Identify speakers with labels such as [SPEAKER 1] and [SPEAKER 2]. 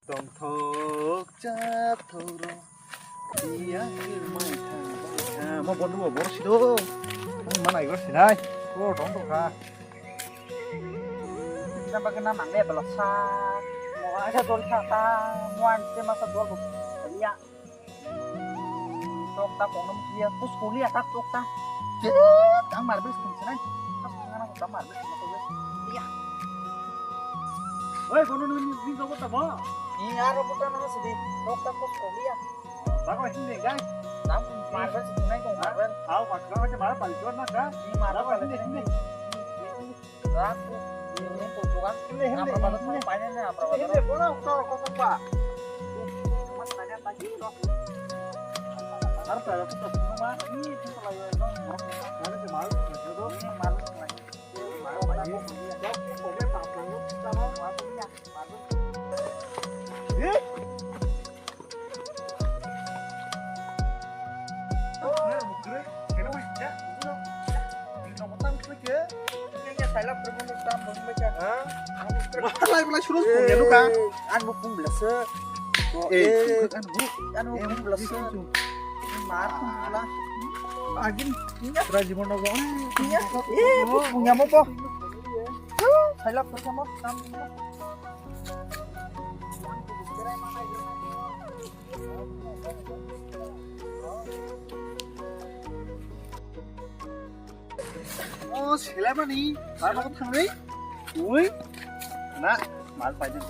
[SPEAKER 1] ต้องทกจับทรiya mai thang mau con đua bố xí đô mà này có xí đây cô đóng tục ra
[SPEAKER 2] kita pakai nama deh belasa mau aja dol kata muan cuma sedol bu dia tok tak mau nom dia terus kuliah tak tok tak tang marbes kincana tas ngana ko tang marbes masuk dia
[SPEAKER 1] oi kono ni go ta ba
[SPEAKER 2] ini aro bukan nama sedih tok tak terus kuliah
[SPEAKER 1] tak ko hindi guys
[SPEAKER 2] tang marbes kinai ko marbes
[SPEAKER 1] au mat ka aja mara palton na ka
[SPEAKER 2] ini marbes
[SPEAKER 1] hindi
[SPEAKER 2] aku ini pujukan apa balas mau panjangnya apa
[SPEAKER 1] hindi bola tor ko pa
[SPEAKER 2] mas tanya tadi kok
[SPEAKER 1] harus ada kita semua ini kita lagi ada ke malu itu
[SPEAKER 2] ini marbes lagi
[SPEAKER 1] malu lagi ya pokoknya tak perlu kita mau
[SPEAKER 2] waktunya marbes
[SPEAKER 1] eh
[SPEAKER 2] saya berbunyi sama baca.
[SPEAKER 1] Mulai suruh punya luka.
[SPEAKER 2] Anu pun belasa. Anu pun belasa. Marah lah.
[SPEAKER 1] Agin, rajin mau nongol.
[SPEAKER 2] Iya. Punya mau po. Saya bersama sama.
[SPEAKER 1] Sila mana nih? Mana kamu tanggung? Woi, nak, mal pajak.